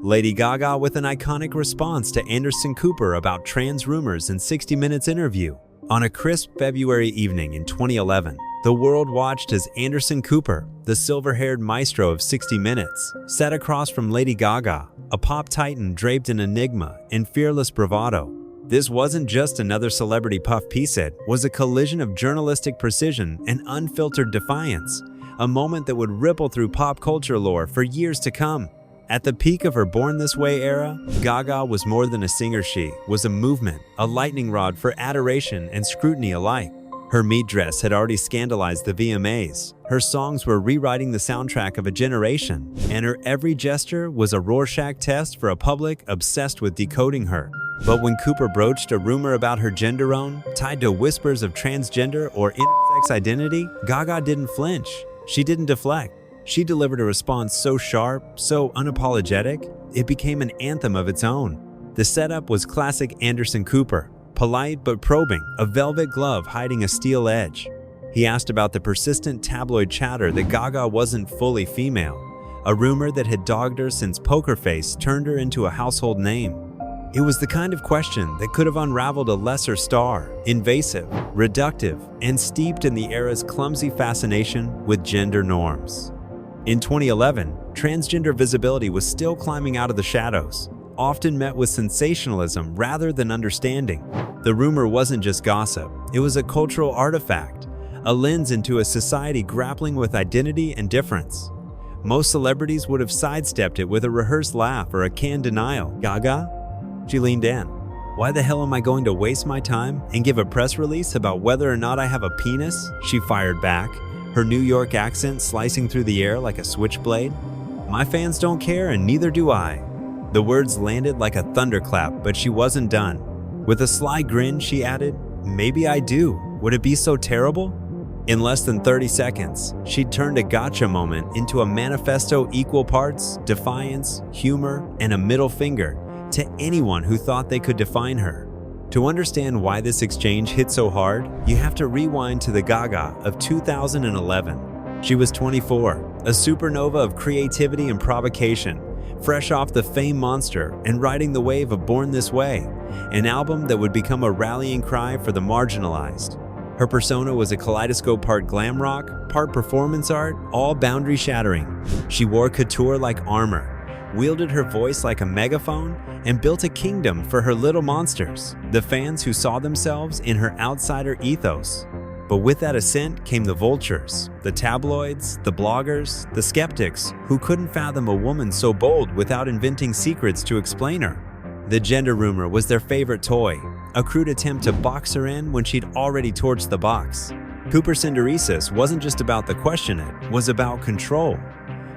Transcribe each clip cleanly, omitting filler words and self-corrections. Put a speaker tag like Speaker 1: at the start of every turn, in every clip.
Speaker 1: Lady Gaga with an iconic response to Anderson Cooper about trans rumors in 60 Minutes interview. On a crisp February evening in 2011, the world watched as Anderson Cooper, the silver-haired maestro of 60 Minutes, sat across from Lady Gaga, a pop titan draped in enigma and fearless bravado. This wasn't just another celebrity puff piece, it was a collision of journalistic precision and unfiltered defiance, a moment that would ripple through pop culture lore for years to come. At the peak of her Born This Way era, Gaga was more than a singer. She was a movement, a lightning rod for adoration and scrutiny alike. Her meat dress had already scandalized the VMAs. Her songs were rewriting the soundtrack of a generation, and her every gesture was a Rorschach test for a public obsessed with decoding her. But when Cooper broached a rumor about her genderone, tied to whispers of transgender or intersex identity, Gaga didn't flinch. She didn't deflect. She delivered a response so sharp, so unapologetic, it became an anthem of its own. The setup was classic Anderson Cooper, polite but probing, a velvet glove hiding a steel edge. He asked about the persistent tabloid chatter that Gaga wasn't fully female, a rumor that had dogged her since Poker Face turned her into a household name. It was the kind of question that could have unraveled a lesser star, invasive, reductive, and steeped in the era's clumsy fascination with gender norms. In 2011, transgender visibility was still climbing out of the shadows, often met with sensationalism rather than understanding. The rumor wasn't just gossip, it was a cultural artifact, a lens into a society grappling with identity and difference. Most celebrities would have sidestepped it with a rehearsed laugh or a canned denial. Gaga? She leaned in. Why the hell am I going to waste my time and give a press release about whether or not I have a penis? She fired back, her New York accent slicing through the air like a switchblade. My fans don't care and neither do I. The words landed like a thunderclap, but she wasn't done. With a sly grin, she added, maybe I do. Would it be so terrible? In less than 30 seconds, she'd turned a gotcha moment into a manifesto equal parts, defiance, humor, and a middle finger to anyone who thought they could define her. To understand why this exchange hit so hard, you have to rewind to the Gaga of 2011. She was 24, a supernova of creativity and provocation, fresh off the Fame monster and riding the wave of Born This Way, an album that would become a rallying cry for the marginalized. Her persona was a kaleidoscope, part glam rock, part performance art, all boundary-shattering. She wore couture like armor, wielded her voice like a megaphone, and built a kingdom for her little monsters, the fans who saw themselves in her outsider ethos. But with that ascent came the vultures, the tabloids, the bloggers, the skeptics who couldn't fathom a woman so bold without inventing secrets to explain her. The gender rumor was their favorite toy, a crude attempt to box her in when she'd already torched the box. Cooper's synderesis wasn't just about the question, it was about control.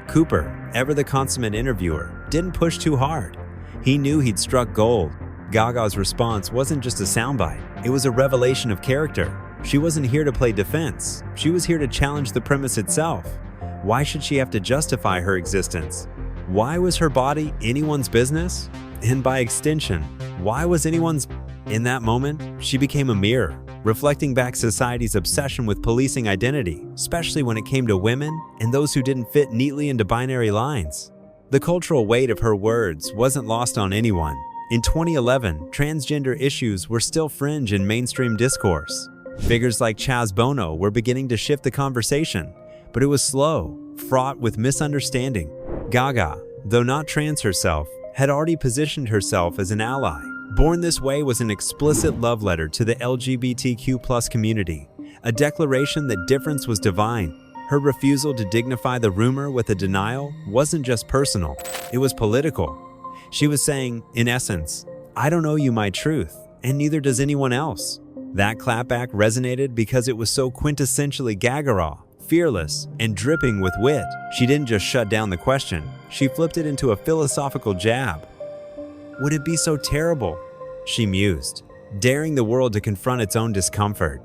Speaker 1: Cooper, ever the consummate interviewer, didn't push too hard. He knew he'd struck gold. Gaga's response wasn't just a soundbite, it was a revelation of character. She wasn't here to play defense, she was here to challenge the premise itself. Why should she have to justify her existence? Why was her body anyone's business? And by extension, why was anyone's? In that moment, she became a mirror, reflecting back society's obsession with policing identity, especially when it came to women and those who didn't fit neatly into binary lines. The cultural weight of her words wasn't lost on anyone. In 2011, transgender issues were still fringe in mainstream discourse. Figures like Chaz Bono were beginning to shift the conversation, but it was slow, fraught with misunderstanding. Gaga, though not trans herself, had already positioned herself as an ally. Born This Way was an explicit love letter to the LGBTQ+ community, a declaration that difference was divine. Her refusal to dignify the rumor with a denial wasn't just personal, it was political. She was saying, in essence, I don't owe you my truth, and neither does anyone else. That clapback resonated because it was so quintessentially Gaga, fearless, and dripping with wit. She didn't just shut down the question, she flipped it into a philosophical jab. Would it be so terrible? She mused, daring the world to confront its own discomfort.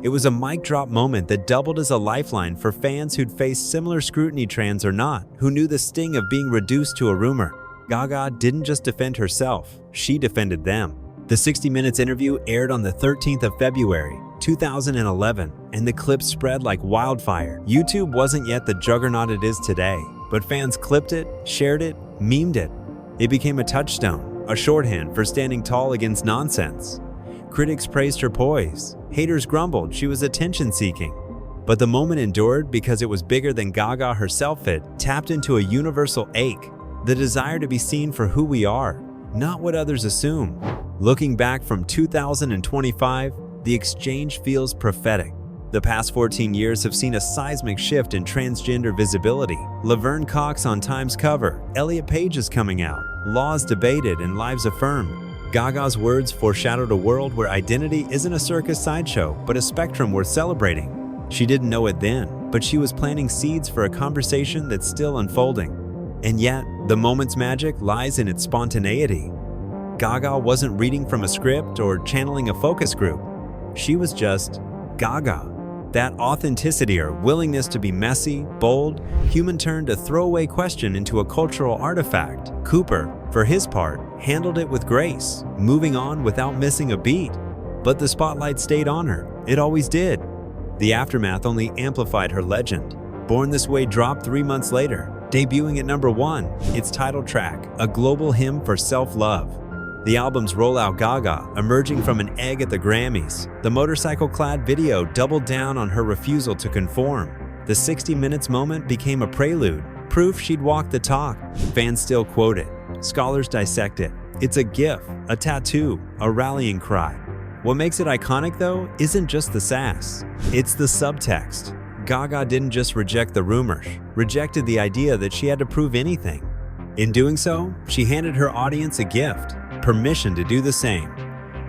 Speaker 1: It was a mic drop moment that doubled as a lifeline for fans who'd faced similar scrutiny, trans or not, who knew the sting of being reduced to a rumor. Gaga didn't just defend herself, she defended them. The 60 Minutes interview aired on the 13th of February, 2011, and the clip spread like wildfire. YouTube wasn't yet the juggernaut it is today, but fans clipped it, shared it, memed it. It became a touchstone, a shorthand for standing tall against nonsense. Critics praised her poise. Haters grumbled she was attention-seeking. But the moment endured because it was bigger than Gaga herself. It tapped into a universal ache, the desire to be seen for who we are, not what others assume. Looking back from 2025, the exchange feels prophetic. The past 14 years have seen a seismic shift in transgender visibility. Laverne Cox on Time's cover, Elliot Page is coming out, laws debated and lives affirmed. Gaga's words foreshadowed a world where identity isn't a circus sideshow, but a spectrum worth celebrating. She didn't know it then, but she was planting seeds for a conversation that's still unfolding. And yet, the moment's magic lies in its spontaneity. Gaga wasn't reading from a script or channeling a focus group. She was just Gaga. That authenticity or willingness to be messy, bold, human turned a throwaway question into a cultural artifact. Cooper, for his part, handled it with grace, moving on without missing a beat. But the spotlight stayed on her. It always did. The aftermath only amplified her legend. Born This Way dropped 3 months later, debuting at #1, its title track, a global hymn for self-love. The album's rollout Gaga, emerging from an egg at the Grammys. The motorcycle-clad video doubled down on her refusal to conform. The 60 Minutes moment became a prelude, proof she'd walked the talk. Fans still quote it. Scholars dissect it. It's a gif, a tattoo, a rallying cry. What makes it iconic, though, isn't just the sass. It's the subtext. Gaga didn't just reject the rumors, rejected the idea that she had to prove anything. In doing so, she handed her audience a gift, permission to do the same.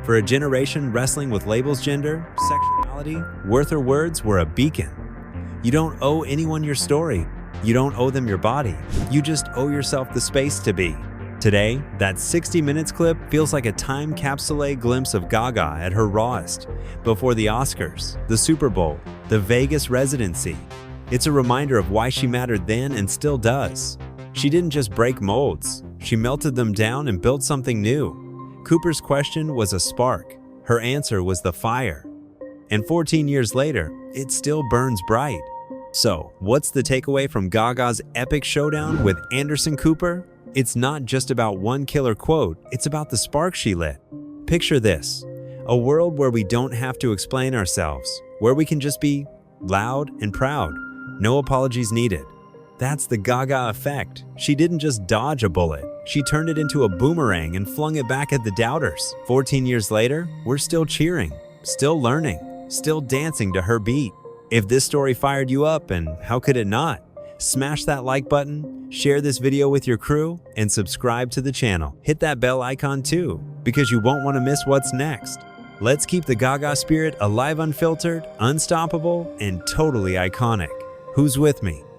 Speaker 1: For a generation wrestling with labels, gender, sexuality, worth or words were a beacon. You don't owe anyone your story. You don't owe them your body. You just owe yourself the space to be. Today, that 60 Minutes clip feels like a time capsule glimpse of Gaga at her rawest, before the Oscars, the Super Bowl, the Vegas residency. It's a reminder of why she mattered then and still does. She didn't just break molds, she melted them down and built something new. Cooper's question was a spark, her answer was the fire. And 14 years later, it still burns bright. So, what's the takeaway from Gaga's epic showdown with Anderson Cooper? It's not just about one killer quote, it's about the spark she lit. Picture this, a world where we don't have to explain ourselves, where we can just be loud and proud, no apologies needed. That's the Gaga effect. She didn't just dodge a bullet, she turned it into a boomerang and flung it back at the doubters. 14 years later, we're still cheering, still learning, still dancing to her beat. If this story fired you up, and how could it not? Smash that like button, share this video with your crew, and subscribe to the channel. Hit that bell icon too, because you won't want to miss what's next. Let's keep the Gaga spirit alive, unfiltered, unstoppable, and totally iconic. Who's with me?